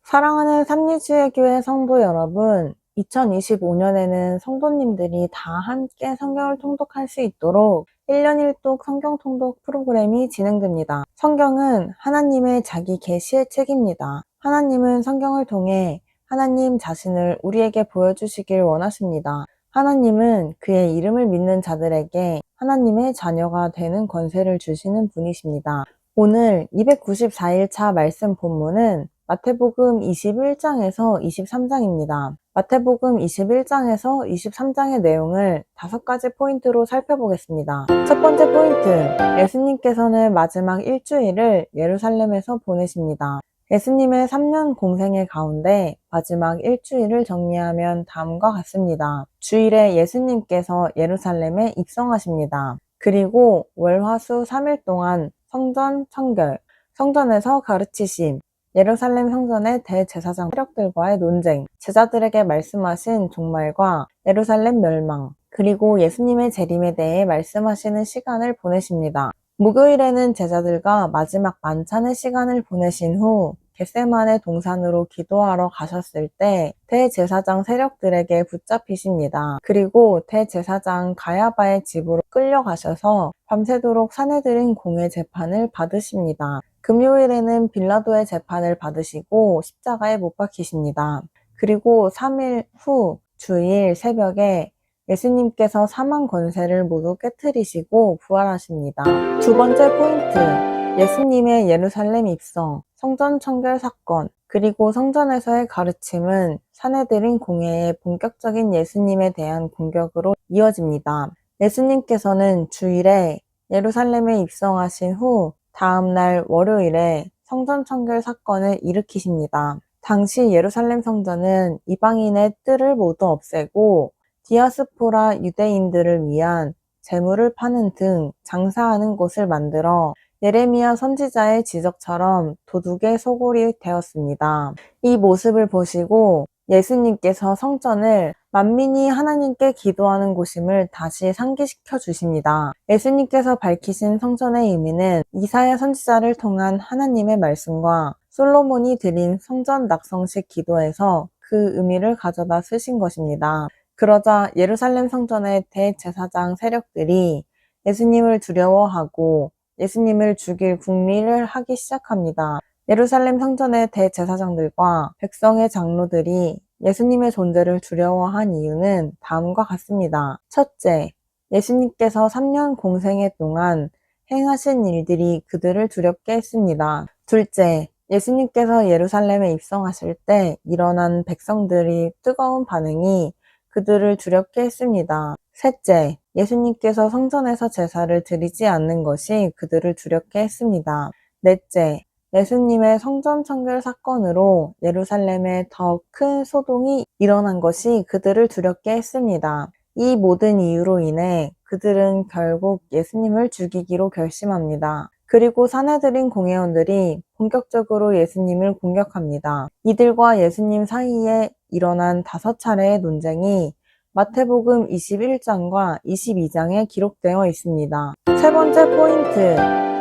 사랑하는 삼리지회교회 성도 여러분, 2025년에는 성도님들이 다 함께 성경을 통독할 수 있도록 1년 1독 성경 통독 프로그램이 진행됩니다. 성경은 하나님의 자기 계시의 책입니다. 하나님은 성경을 통해 하나님 자신을 우리에게 보여주시길 원하십니다. 하나님은 그의 이름을 믿는 자들에게 하나님의 자녀가 되는 권세를 주시는 분이십니다. 오늘 294일차 말씀 본문은 마태복음 21장에서 23장입니다. 마태복음 21장에서 23장의 내용을 5가지 포인트로 살펴보겠습니다. 첫 번째 포인트, 예수님께서는 마지막 일주일을 예루살렘에서 보내십니다. 예수님의 3년 공생의 가운데 마지막 일주일을 정리하면 다음과 같습니다. 주일에 예수님께서 예루살렘에 입성하십니다. 그리고 월, 화, 수 3일 동안 성전 청결, 성전에서 가르치심, 예루살렘 성전의 대제사장 세력들과의 논쟁, 제자들에게 말씀하신 종말과 예루살렘 멸망, 그리고 예수님의 재림에 대해 말씀하시는 시간을 보내십니다. 목요일에는 제자들과 마지막 만찬의 시간을 보내신 후 겟세마네 동산으로 기도하러 가셨을 때 대제사장 세력들에게 붙잡히십니다. 그리고 대제사장 가야바의 집으로 끌려가셔서 밤새도록 사내들인 공회 재판을 받으십니다. 금요일에는 빌라도의 재판을 받으시고 십자가에 못 박히십니다. 그리고 3일 후 주일 새벽에 예수님께서 사망 권세를 모두 깨트리시고 부활하십니다. 두 번째 포인트, 예수님의 예루살렘 입성, 성전 청결 사건, 그리고 성전에서의 가르침은 사내들인 공회의 본격적인 예수님에 대한 공격으로 이어집니다. 예수님께서는 주일에 예루살렘에 입성하신 후 다음날 월요일에 성전 청결 사건을 일으키십니다. 당시 예루살렘 성전은 이방인의 뜰을 모두 없애고 디아스포라 유대인들을 위한 재물을 파는 등 장사하는 곳을 만들어 예레미야 선지자의 지적처럼 도둑의 소굴이 되었습니다. 이 모습을 보시고 예수님께서 성전을 만민이 하나님께 기도하는 곳임을 다시 상기시켜 주십니다. 예수님께서 밝히신 성전의 의미는 이사야 선지자를 통한 하나님의 말씀과 솔로몬이 드린 성전 낙성식 기도에서 그 의미를 가져다 쓰신 것입니다. 그러자 예루살렘 성전의 대제사장 세력들이 예수님을 두려워하고 예수님을 죽일 궁리를 하기 시작합니다. 예루살렘 성전의 대제사장들과 백성의 장로들이 예수님의 존재를 두려워한 이유는 다음과 같습니다. 첫째, 예수님께서 3년 공생애 동안 행하신 일들이 그들을 두렵게 했습니다. 둘째, 예수님께서 예루살렘에 입성하실 때 일어난 백성들이 뜨거운 반응이 그들을 두렵게 했습니다. 셋째, 예수님께서 성전에서 제사를 드리지 않는 것이 그들을 두렵게 했습니다. 넷째, 예수님의 성전 청결 사건으로 예루살렘에 더 큰 소동이 일어난 것이 그들을 두렵게 했습니다. 이 모든 이유로 인해 그들은 결국 예수님을 죽이기로 결심합니다. 그리고 사내들인 공회원들이 본격적으로 예수님을 공격합니다. 이들과 예수님 사이에 일어난 5차례의 논쟁이 마태복음 21장과 22장에 기록되어 있습니다. 세 번째 포인트,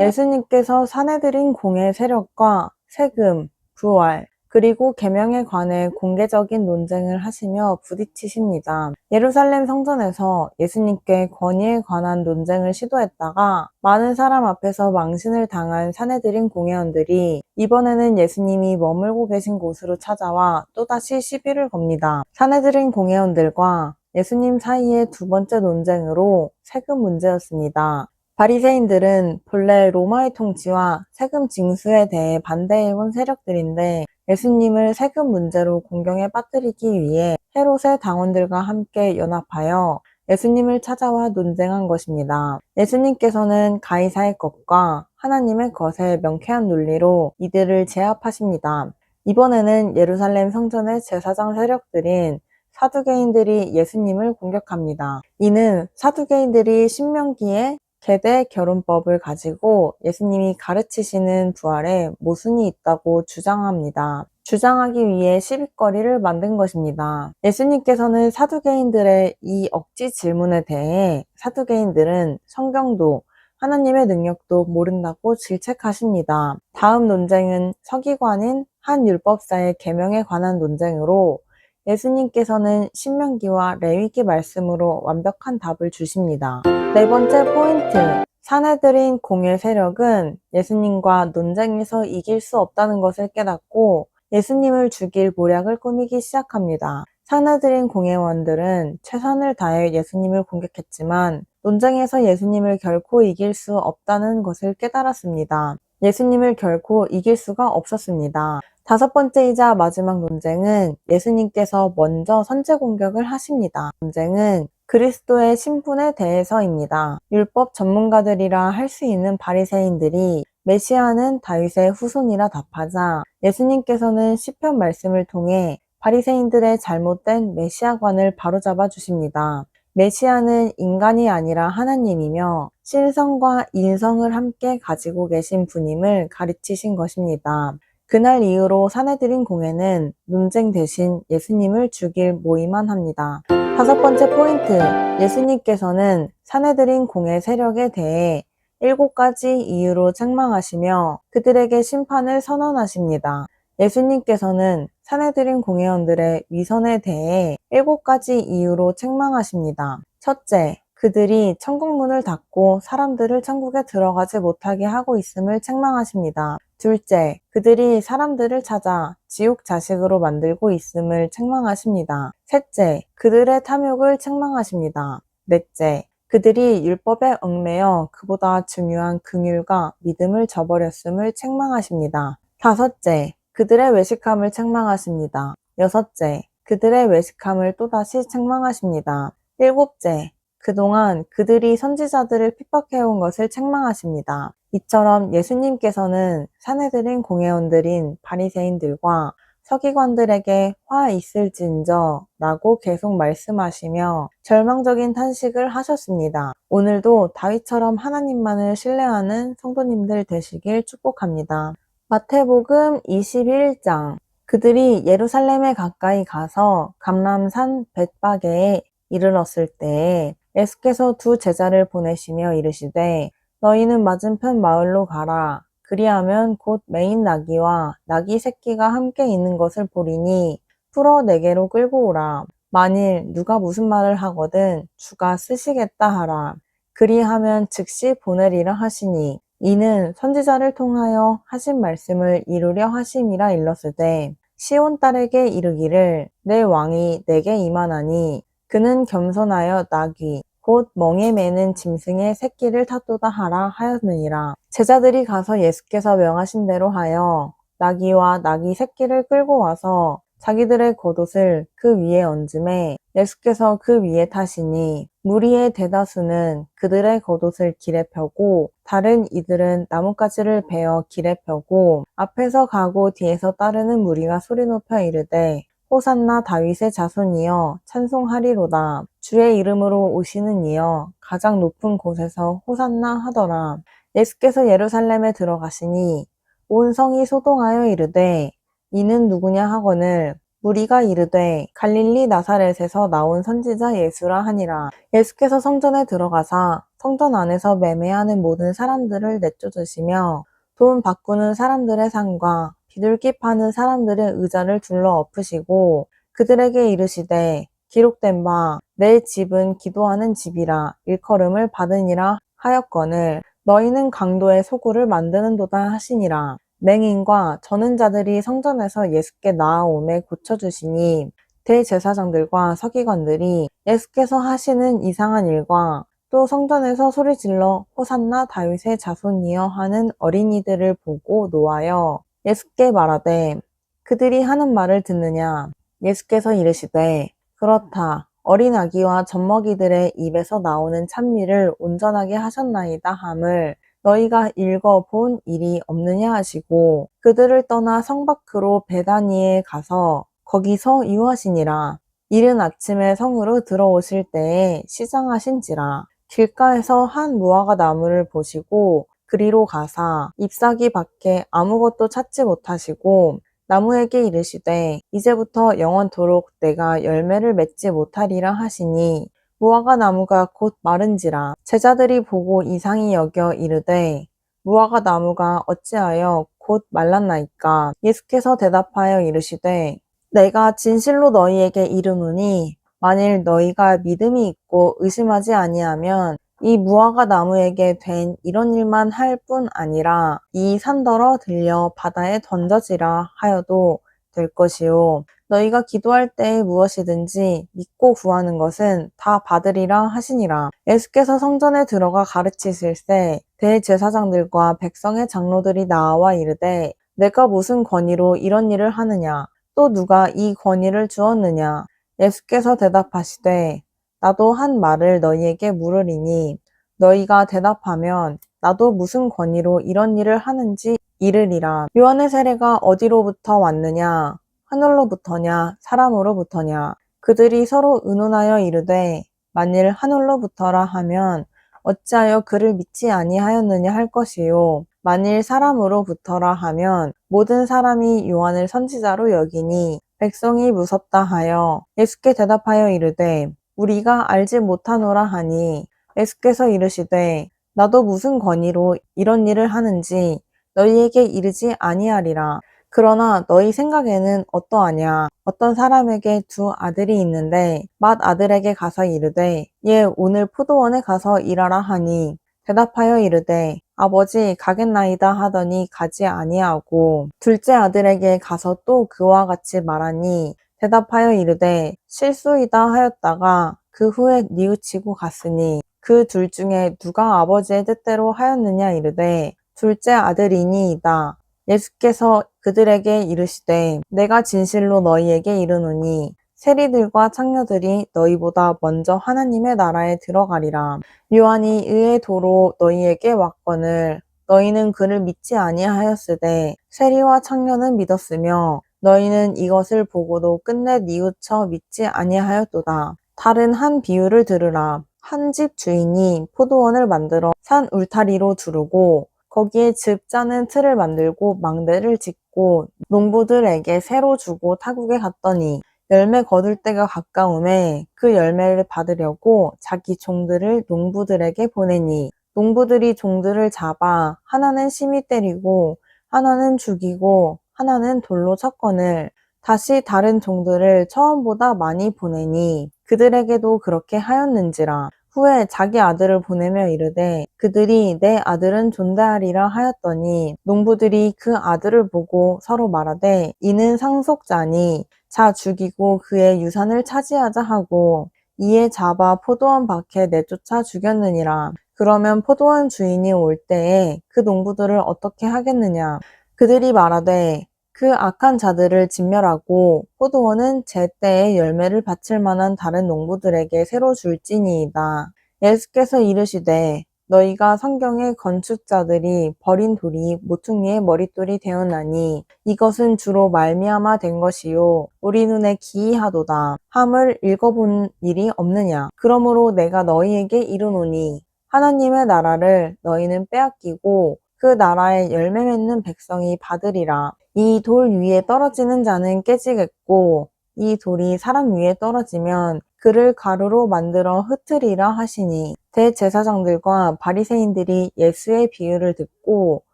예수님께서 사내들인 공회 세력과 세금, 부활, 그리고 계명에 관해 공개적인 논쟁을 하시며 부딪히십니다. 예루살렘 성전에서 예수님께 권위에 관한 논쟁을 시도했다가 많은 사람 앞에서 망신을 당한 사내들인 공회원들이 이번에는 예수님이 머물고 계신 곳으로 찾아와 또다시 시비를 겁니다. 사내들인 공회원들과 예수님 사이의 두 번째 논쟁으로 세금 문제였습니다. 바리새인들은 본래 로마의 통치와 세금 징수에 대해 반대해온 세력들인데 예수님을 세금 문제로 공경에 빠뜨리기 위해 헤롯의 당원들과 함께 연합하여 예수님을 찾아와 논쟁한 것입니다. 예수님께서는 가이사의 것과 하나님의 것에 명쾌한 논리로 이들을 제압하십니다. 이번에는 예루살렘 성전의 제사장 세력들인 사두개인들이 예수님을 공격합니다. 이는 사두개인들이 신명기에 계대 결혼법을 가지고 예수님이 가르치시는 부활에 모순이 있다고 주장합니다. 주장하기 위해 시비거리를 만든 것입니다. 예수님께서는 사두개인들의 이 억지 질문에 대해 사두개인들은 성경도 하나님의 능력도 모른다고 질책하십니다. 다음 논쟁은 서기관인 한 율법사의 계명에 관한 논쟁으로 예수님께서는 신명기와 레위기 말씀으로 완벽한 답을 주십니다. 네 번째 포인트, 사내들인 공의 세력은 예수님과 논쟁에서 이길 수 없다는 것을 깨닫고 예수님을 죽일 모략을 꾸미기 시작합니다. 사내들인 공회원들은 최선을 다해 예수님을 공격했지만 논쟁에서 예수님을 결코 이길 수 없다는 것을 깨달았습니다. 예수님을 결코 이길 수가 없었습니다. 다섯 번째이자 마지막 논쟁은 예수님께서 먼저 선제 공격을 하십니다. 논쟁은 그리스도의 신분에 대해서입니다. 율법 전문가들이라 할 수 있는 바리새인들이 메시아는 다윗의 후손이라 답하자 예수님께서는 시편 말씀을 통해 바리새인들의 잘못된 메시아관을 바로잡아 주십니다. 메시아는 인간이 아니라 하나님이며 신성과 인성을 함께 가지고 계신 분임을 가르치신 것입니다. 그날 이후로 사내들인 공회는 논쟁 대신 예수님을 죽일 모의만 합니다. 다섯 번째 포인트, 예수님께서는 사내들인 공회 세력에 대해 7가지 이유로 책망하시며 그들에게 심판을 선언하십니다. 예수님께서는 사내들인 공회원들의 위선에 대해 7가지 이유로 책망하십니다. 첫째, 그들이 천국문을 닫고 사람들을 천국에 들어가지 못하게 하고 있음을 책망하십니다. 둘째, 그들이 사람들을 찾아 지옥 자식으로 만들고 있음을 책망하십니다. 셋째, 그들의 탐욕을 책망하십니다. 넷째, 그들이 율법에 얽매여 그보다 중요한 긍휼과 믿음을 저버렸음을 책망하십니다. 다섯째, 그들의 외식함을 책망하십니다. 여섯째, 그들의 외식함을 또다시 책망하십니다. 일곱째, 그동안 그들이 선지자들을 핍박해온 것을 책망하십니다. 이처럼 예수님께서는 사내들인 공회원들인 바리새인들과 서기관들에게 화 있을진저 라고 계속 말씀하시며 절망적인 탄식을 하셨습니다. 오늘도 다윗처럼 하나님만을 신뢰하는 성도님들 되시길 축복합니다. 마태복음 21장, 그들이 예루살렘에 가까이 가서 감람산 벳바게에 이르렀을 때에 예수께서 두 제자를 보내시며 이르시되 너희는 맞은편 마을로 가라. 그리하면 곧 매인 나귀와 나귀 새끼가 함께 있는 것을 보리니 풀어 내게로 끌고 오라. 만일 누가 무슨 말을 하거든 주가 쓰시겠다 하라. 그리하면 즉시 보내리라 하시니 이는 선지자를 통하여 하신 말씀을 이루려 하심이라 일렀으되 시온 딸에게 이르기를 내 왕이 내게 임하나니 그는 겸손하여 나귀 곧 멍에 매는 짐승의 새끼를 탔도다 하라 하였느니라. 제자들이 가서 예수께서 명하신 대로 하여 나귀와 나귀 새끼를 끌고 와서 자기들의 겉옷을 그 위에 얹음에 예수께서 그 위에 타시니 무리의 대다수는 그들의 겉옷을 길에 펴고 다른 이들은 나뭇가지를 베어 길에 펴고 앞에서 가고 뒤에서 따르는 무리가 소리 높여 이르되 호산나 다윗의 자손이여 찬송하리로다. 주의 이름으로 오시는 이여 가장 높은 곳에서 호산나 하더라. 예수께서 예루살렘에 들어가시니 온 성이 소동하여 이르되 이는 누구냐 하거늘 무리가 이르되 갈릴리 나사렛에서 나온 선지자 예수라 하니라. 예수께서 성전에 들어가사 성전 안에서 매매하는 모든 사람들을 내쫓으시며 돈 바꾸는 사람들의 상과 비둘기 파는 사람들의 의자를 둘러 엎으시고 그들에게 이르시되 기록된 바 내 집은 기도하는 집이라 일컬음을 받으니라 하였거늘 너희는 강도의 소굴을 만드는도다 하시니라. 맹인과 저는 자들이 성전에서 예수께 나아오매 고쳐주시니 대제사장들과 서기관들이 예수께서 하시는 이상한 일과 또 성전에서 소리질러 호산나 다윗의 자손이여 하는 어린이들을 보고 노하여 예수께 말하되 그들이 하는 말을 듣느냐. 예수께서 이르시되 그렇다. 어린 아기와 젖먹이들의 입에서 나오는 찬미를 온전하게 하셨나이다 함을 너희가 읽어본 일이 없느냐 하시고 그들을 떠나 성 밖으로 베다니에 가서 거기서 유하시니라. 이른 아침에 성으로 들어오실 때에 시장하신지라. 길가에서 한 무화과 나무를 보시고 그리로 가사 잎사귀 밖에 아무것도 찾지 못하시고 나무에게 이르시되 이제부터 영원토록 내가 열매를 맺지 못하리라 하시니 무화과 나무가 곧 마른지라. 제자들이 보고 이상히 여겨 이르되 무화과 나무가 어찌하여 곧 말랐나이까. 예수께서 대답하여 이르시되 내가 진실로 너희에게 이르노니 만일 너희가 믿음이 있고 의심하지 아니하면 이 무화과 나무에게 된 이런 일만 할 뿐 아니라 이 산더러 들려 바다에 던져지라 하여도 될 것이요. 너희가 기도할 때에 무엇이든지 믿고 구하는 것은 다 받으리라 하시니라. 예수께서 성전에 들어가 가르치실세 대제사장들과 백성의 장로들이 나와 이르되 내가 무슨 권위로 이런 일을 하느냐? 또 누가 이 권위를 주었느냐? 예수께서 대답하시되 나도 한 말을 너희에게 물으리니 너희가 대답하면 나도 무슨 권위로 이런 일을 하는지 이르리라. 요한의 세례가 어디로부터 왔느냐? 하늘로부터냐? 사람으로부터냐? 그들이 서로 의논하여 이르되 만일 하늘로부터라 하면 어찌하여 그를 믿지 아니하였느냐 할 것이요. 만일 사람으로부터라 하면 모든 사람이 요한을 선지자로 여기니 백성이 무섭다 하여 예수께 대답하여 이르되 우리가 알지 못하노라 하니 예수께서 이르시되 나도 무슨 권위로 이런 일을 하는지 너희에게 이르지 아니하리라. 그러나 너희 생각에는 어떠하냐? 어떤 사람에게 두 아들이 있는데 맏아들에게 가서 이르되 얘 오늘 포도원에 가서 일하라 하니 대답하여 이르되 아버지 가겠나이다 하더니 가지 아니하고 둘째 아들에게 가서 또 그와 같이 말하니 대답하여 이르되 실소이다 하였다가 그 후에 뉘우치고 갔으니 그 둘 중에 누가 아버지의 뜻대로 하였느냐 이르되 둘째 아들이니이다. 예수께서 그들에게 이르시되 내가 진실로 너희에게 이르노니 세리들과 창녀들이 너희보다 먼저 하나님의 나라에 들어가리라. 요한이 의의 도로 너희에게 왔거늘 너희는 그를 믿지 아니하였으되 세리와 창녀는 믿었으며 너희는 이것을 보고도 끝내 뉘우쳐 믿지 아니하였도다. 다른 한 비유를 들으라. 한 집 주인이 포도원을 만들어 산 울타리로 두르고 거기에 즙 짜는 틀을 만들고 망대를 짓고 농부들에게 새로 주고 타국에 갔더니 열매 거둘 때가 가까움에 그 열매를 받으려고 자기 종들을 농부들에게 보내니 농부들이 종들을 잡아 하나는 심히 때리고 하나는 죽이고 하나는 돌로 쳤거늘 다시 다른 종들을 처음보다 많이 보내니 그들에게도 그렇게 하였는지라. 후에 자기 아들을 보내며 이르되 그들이 내 아들은 존대하리라 하였더니 농부들이 그 아들을 보고 서로 말하되 이는 상속자니 자 죽이고 그의 유산을 차지하자 하고 이에 잡아 포도원 밖에 내쫓아 죽였느니라. 그러면 포도원 주인이 올 때에 그 농부들을 어떻게 하겠느냐? 그들이 말하되 그 악한 자들을 진멸하고 포도원은 제때에 열매를 바칠 만한 다른 농부들에게 새로 줄지니이다. 예수께서 이르시되 너희가 성경의 건축자들이 버린 돌이 모퉁이의 머릿돌이 되었나니 이것은 주로 말미암아 된 것이요 우리 눈에 기이하도다 함을 읽어본 일이 없느냐. 그러므로 내가 너희에게 이르노니 하나님의 나라를 너희는 빼앗기고 그 나라의 열매 맺는 백성이 받으리라. 이 돌 위에 떨어지는 자는 깨지겠고 이 돌이 사람 위에 떨어지면 그를 가루로 만들어 흩으리라 하시니 대제사장들과 바리새인들이 예수의 비유를 듣고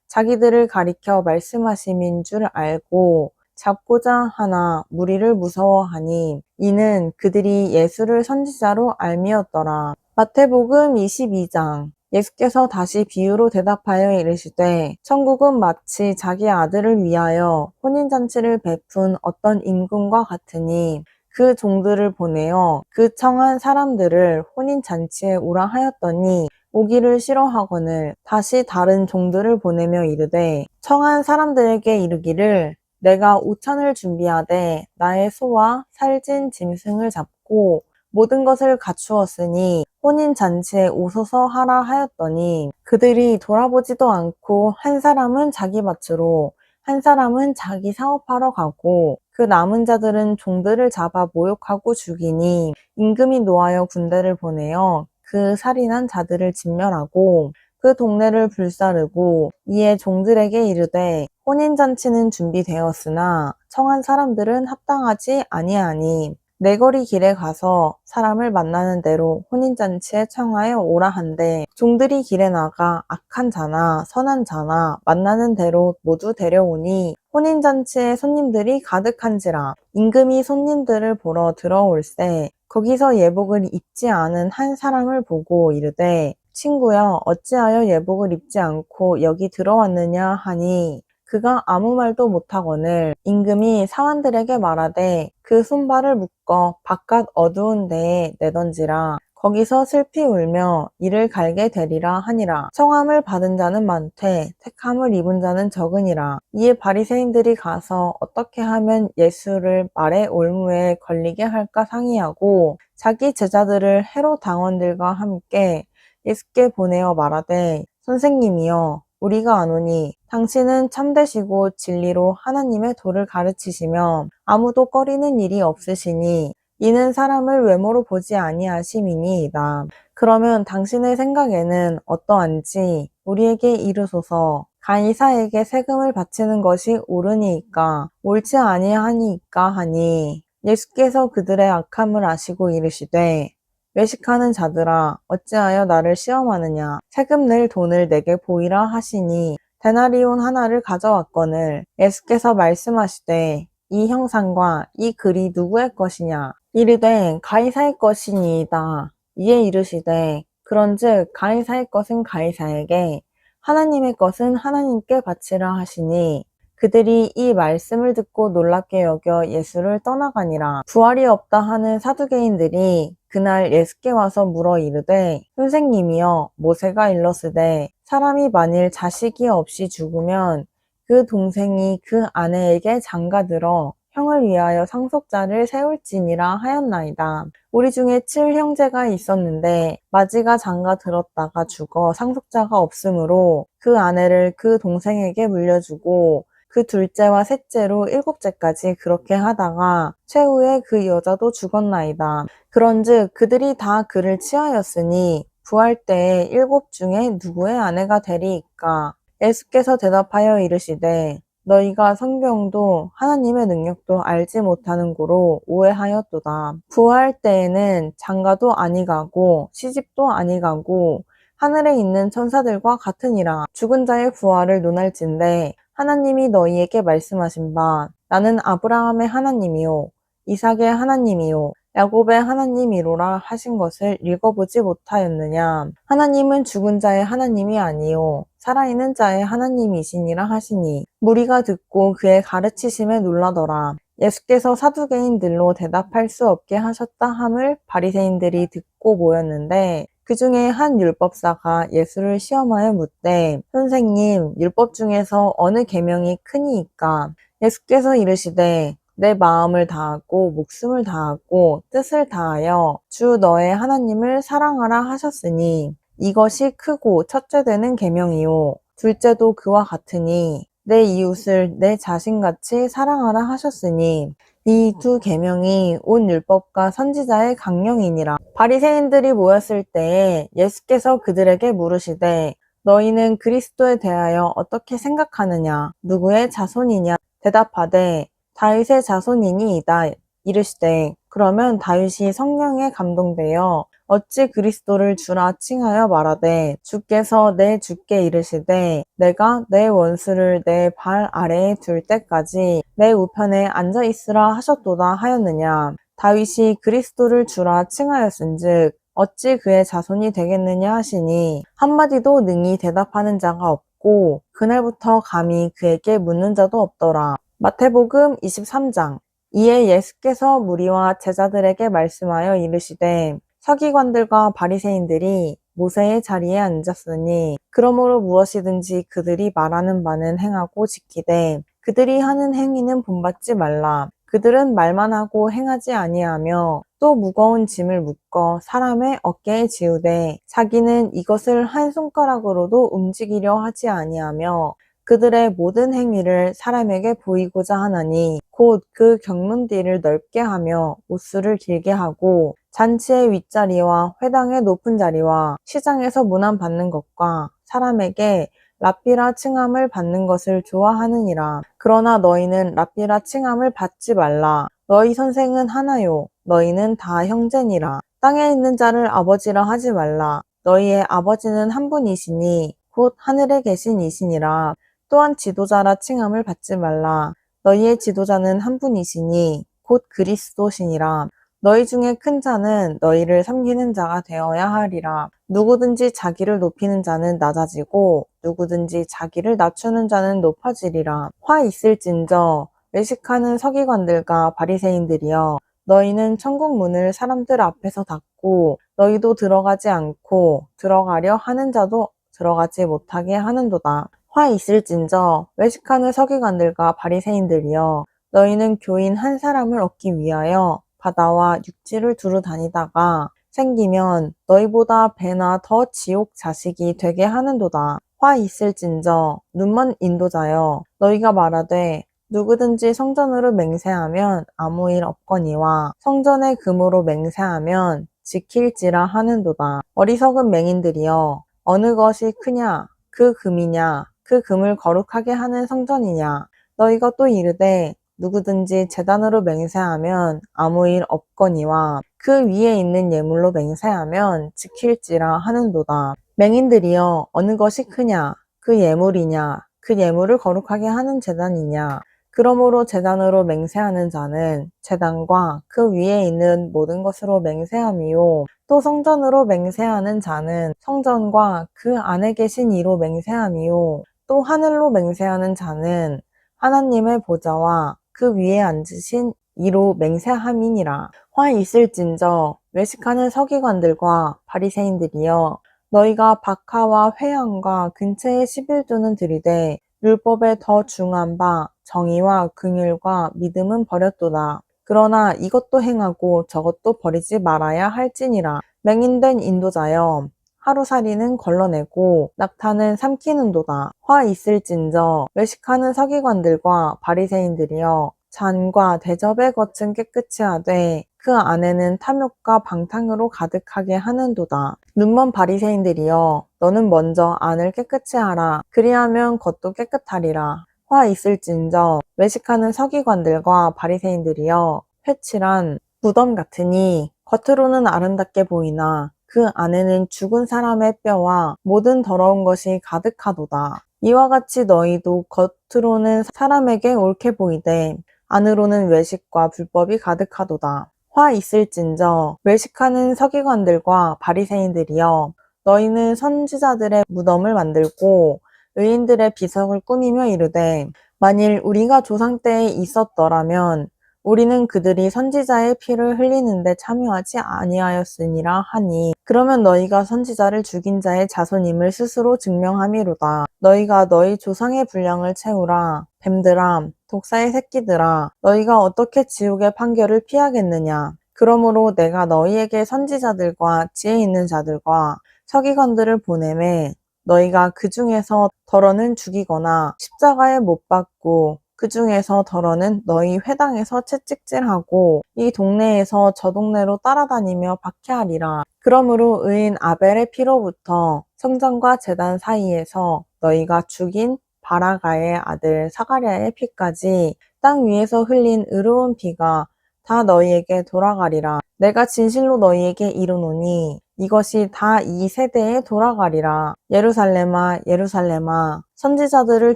자기들을 가리켜 말씀하심인 줄 알고 잡고자 하나 무리를 무서워하니 이는 그들이 예수를 선지자로 알미었더라. 마태복음 22장. 예수께서 다시 비유로 대답하여 이르시되 천국은 마치 자기 아들을 위하여 혼인잔치를 베푼 어떤 임금과 같으니 그 종들을 보내어 그 청한 사람들을 혼인잔치에 오라 하였더니 오기를 싫어하거늘 다시 다른 종들을 보내며 이르되 청한 사람들에게 이르기를 내가 오찬을 준비하되 나의 소와 살찐 짐승을 잡고 모든 것을 갖추었으니 혼인잔치에 오소서 하라 하였더니 그들이 돌아보지도 않고 한 사람은 자기 밭으로 한 사람은 자기 사업하러 가고 그 남은 자들은 종들을 잡아 모욕하고 죽이니 임금이 노하여 군대를 보내어 그 살인한 자들을 진멸하고 그 동네를 불사르고 이에 종들에게 이르되 혼인잔치는 준비되었으나 청한 사람들은 합당하지 아니하니 내거리 길에 가서 사람을 만나는 대로 혼인잔치에 청하여 오라 한데 종들이 길에 나가 악한 자나 선한 자나 만나는 대로 모두 데려오니 혼인잔치에 손님들이 가득한지라. 임금이 손님들을 보러 들어올세 거기서 예복을 입지 않은 한 사람을 보고 이르되 친구여 어찌하여 예복을 입지 않고 여기 들어왔느냐 하니 그가 아무 말도 못하거늘 임금이 사환들에게 말하되 그 손발을 묶어 바깥 어두운 데에 내던지라. 거기서 슬피 울며 이를 갈게 되리라 하니라. 청함을 받은 자는 많되 택함을 입은 자는 적으니라. 이에 바리새인들이 가서 어떻게 하면 예수를 말의 올무에 걸리게 할까 상의하고 자기 제자들을 헤롯 당원들과 함께 예수께 보내어 말하되 선생님이여 우리가 아노니 당신은 참되시고 진리로 하나님의 도를 가르치시며 아무도 꺼리는 일이 없으시니 이는 사람을 외모로 보지 아니하심이니이다. 그러면 당신의 생각에는 어떠한지 우리에게 이르소서. 가이사에게 세금을 바치는 것이 옳으니이까 옳지 아니하니이까 하니 예수께서 그들의 악함을 아시고 이르시되 외식하는 자들아 어찌하여 나를 시험하느냐 세금 낼 돈을 내게 보이라 하시니 데나리온 하나를 가져왔거늘 예수께서 말씀하시되 이 형상과 이 글이 누구의 것이냐 이르되 가이사의 것이니이다. 이에 이르시되 그런즉 가이사의 것은 가이사에게 하나님의 것은 하나님께 바치라 하시니 그들이 이 말씀을 듣고 놀랍게 여겨 예수를 떠나가니라. 부활이 없다 하는 사두개인들이 그날 예수께 와서 물어 이르되 선생님이여 모세가 일렀으되 사람이 만일 자식이 없이 죽으면 그 동생이 그 아내에게 장가들어 형을 위하여 상속자를 세울지니라 하였나이다. 우리 중에 7형제가 있었는데 마지가 장가들었다가 죽어 상속자가 없으므로 그 아내를 그 동생에게 물려주고 그 둘째와 셋째로 7째까지 그렇게 하다가 최후에 그 여자도 죽었나이다. 그런즉 그들이 다 그를 취하였으니 부활 때에 7 중에 누구의 아내가 되리이까? 예수께서 대답하여 이르시되 너희가 성경도 하나님의 능력도 알지 못하는 고로 오해하였도다. 부활 때에는 장가도 아니가고 시집도 아니가고 하늘에 있는 천사들과 같으니라. 죽은 자의 부활을 논할진대 하나님이 너희에게 말씀하신 바 나는 아브라함의 하나님이요 이삭의 하나님이요 야곱의 하나님이로라 하신 것을 읽어보지 못하였느냐. 하나님은 죽은 자의 하나님이 아니요 살아있는 자의 하나님이시니라 하시니 무리가 듣고 그의 가르치심에 놀라더라. 예수께서 사두개인들로 대답할 수 없게 하셨다 함을 바리새인들이 듣고 모였는데 그 중에 한 율법사가 예수를 시험하여 묻되 선생님 율법 중에서 어느 계명이 크니이까? 예수께서 이르시되 내 마음을 다하고 목숨을 다하고 뜻을 다하여 주 너의 하나님을 사랑하라 하셨으니 이것이 크고 첫째 되는 계명이요 둘째도 그와 같으니 내 이웃을 내 자신같이 사랑하라 하셨으니 이 두 계명이 온 율법과 선지자의 강령이니라. 바리새인들이 모였을 때에 예수께서 그들에게 물으시되 너희는 그리스도에 대하여 어떻게 생각하느냐? 누구의 자손이냐? 대답하되 다윗의 자손이니이다. 이르시되 그러면 다윗이 성령에 감동되어 어찌 그리스도를 주라 칭하여 말하되 주께서 내 주께 이르시되 내가 내 원수를 내 발 아래에 둘 때까지 내 우편에 앉아 있으라 하셨도다 하였느냐. 다윗이 그리스도를 주라 칭하였은즉 어찌 그의 자손이 되겠느냐 하시니 한마디도 능히 대답하는 자가 없고 그날부터 감히 그에게 묻는 자도 없더라. 마태복음 23장. 이에 예수께서 무리와 제자들에게 말씀하여 이르시되 서기관들과 바리새인들이 모세의 자리에 앉았으니 그러므로 무엇이든지 그들이 말하는 바는 행하고 지키되 그들이 하는 행위는 본받지 말라. 그들은 말만 하고 행하지 아니하며 또 무거운 짐을 묶어 사람의 어깨에 지우되 자기는 이것을 한 손가락으로도 움직이려 하지 아니하며 그들의 모든 행위를 사람에게 보이고자 하나니 곧 그 경문띠를 넓게 하며 옷수를 길게 하고 잔치의 윗자리와 회당의 높은 자리와 시장에서 문안 받는 것과 사람에게 랍비라 칭함을 받는 것을 좋아하느니라. 그러나 너희는 랍비라 칭함을 받지 말라. 너희 선생은 하나요 너희는 다 형제니라. 땅에 있는 자를 아버지라 하지 말라. 너희의 아버지는 한 분이시니 곧 하늘에 계신 이시니라. 또한 지도자라 칭함을 받지 말라. 너희의 지도자는 한 분이시니 곧 그리스도시니라. 너희 중에 큰 자는 너희를 섬기는 자가 되어야 하리라. 누구든지 자기를 높이는 자는 낮아지고 누구든지 자기를 낮추는 자는 높아지리라. 화 있을진저 외식하는 서기관들과 바리새인들이여, 너희는 천국 문을 사람들 앞에서 닫고 너희도 들어가지 않고 들어가려 하는 자도 들어가지 못하게 하는도다. 화 있을진저 외식하는 서기관들과 바리새인들이여, 너희는 교인 한 사람을 얻기 위하여 바다와 육지를 두루 다니다가 생기면 너희보다 배나 더 지옥 자식이 되게 하는도다. 화 있을진저 눈먼 인도자여, 너희가 말하되 누구든지 성전으로 맹세하면 아무 일 없거니와 성전의 금으로 맹세하면 지킬지라 하는도다. 어리석은 맹인들이여, 어느 것이 크냐? 그 금이냐? 그 금을 거룩하게 하는 성전이냐? 너희가 또 이르되 누구든지 제단으로 맹세하면 아무 일 없거니와 그 위에 있는 예물로 맹세하면 지킬지라 하는도다. 맹인들이여, 어느 것이 크냐? 그 예물이냐? 그 예물을 거룩하게 하는 제단이냐? 그러므로 제단으로 맹세하는 자는 제단과 그 위에 있는 모든 것으로 맹세함이요, 또 성전으로 맹세하는 자는 성전과 그 안에 계신 이로 맹세함이요, 또 하늘로 맹세하는 자는 하나님의 보좌와 그 위에 앉으신 이로 맹세함이니라. 화 있을진저 외식하는 서기관들과 바리새인들이여, 너희가 박하와 회향과 근처에 11조는 들이되 율법에 더 중한 바 정의와 긍휼과 믿음은 버렸도다. 그러나 이것도 행하고 저것도 버리지 말아야 할지니라. 맹인된 인도자여, 하루살이는 걸러내고 낙타는 삼키는도다. 화 있을진저 외식하는 서기관들과 바리새인들이여, 잔과 대접의 겉은 깨끗이 하되 그 안에는 탐욕과 방탕으로 가득하게 하는도다. 눈먼 바리새인들이여, 너는 먼저 안을 깨끗이 하라. 그리하면 겉도 깨끗하리라. 화 있을진저 외식하는 서기관들과 바리새인들이여, 회칠한 무덤 같으니 겉으로는 아름답게 보이나 그 안에는 죽은 사람의 뼈와 모든 더러운 것이 가득하도다. 이와 같이 너희도 겉으로는 사람에게 옳게 보이되 안으로는 외식과 불법이 가득하도다. 화 있을진저 외식하는 서기관들과 바리새인들이여, 너희는 선지자들의 무덤을 만들고 의인들의 비석을 꾸미며 이르되 만일 우리가 조상 때에 있었더라면 우리는 그들이 선지자의 피를 흘리는데 참여하지 아니하였으니라 하니, 그러면 너희가 선지자를 죽인 자의 자손임을 스스로 증명함이로다. 너희가 너희 조상의 분량을 채우라. 뱀들아, 독사의 새끼들아, 너희가 어떻게 지옥의 판결을 피하겠느냐? 그러므로 내가 너희에게 선지자들과 지혜 있는 자들과 서기관들을 보내매 너희가 그 중에서 더러는 죽이거나 십자가에 못 박고 그 중에서 더러는 너희 회당에서 채찍질하고 이 동네에서 저 동네로 따라다니며 박해하리라. 그러므로 의인 아벨의 피로부터 성전과 제단 사이에서 너희가 죽인 바라가의 아들 사가랴의 피까지 땅 위에서 흘린 의로운 피가 다 너희에게 돌아가리라. 내가 진실로 너희에게 이르노니 이것이 다 이 세대에 돌아가리라. 예루살렘아, 예루살렘아, 선지자들을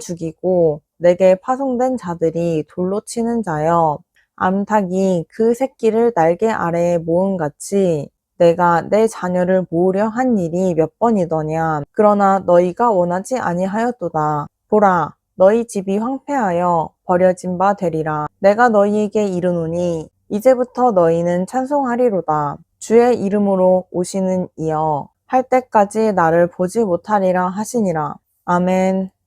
죽이고 내게 파송된 자들이 돌로 치는 자여, 암탉이 그 새끼를 날개 아래에 모음같이 내가 내 자녀를 모으려 한 일이 몇 번이더냐. 그러나 너희가 원하지 아니하였도다. 보라, 너희 집이 황폐하여 버려진 바 되리라. 내가 너희에게 이르노니 이제부터 너희는 찬송하리로다. 주의 이름으로 오시는 이여 할 때까지 나를 보지 못하리라 하시니라. 아멘.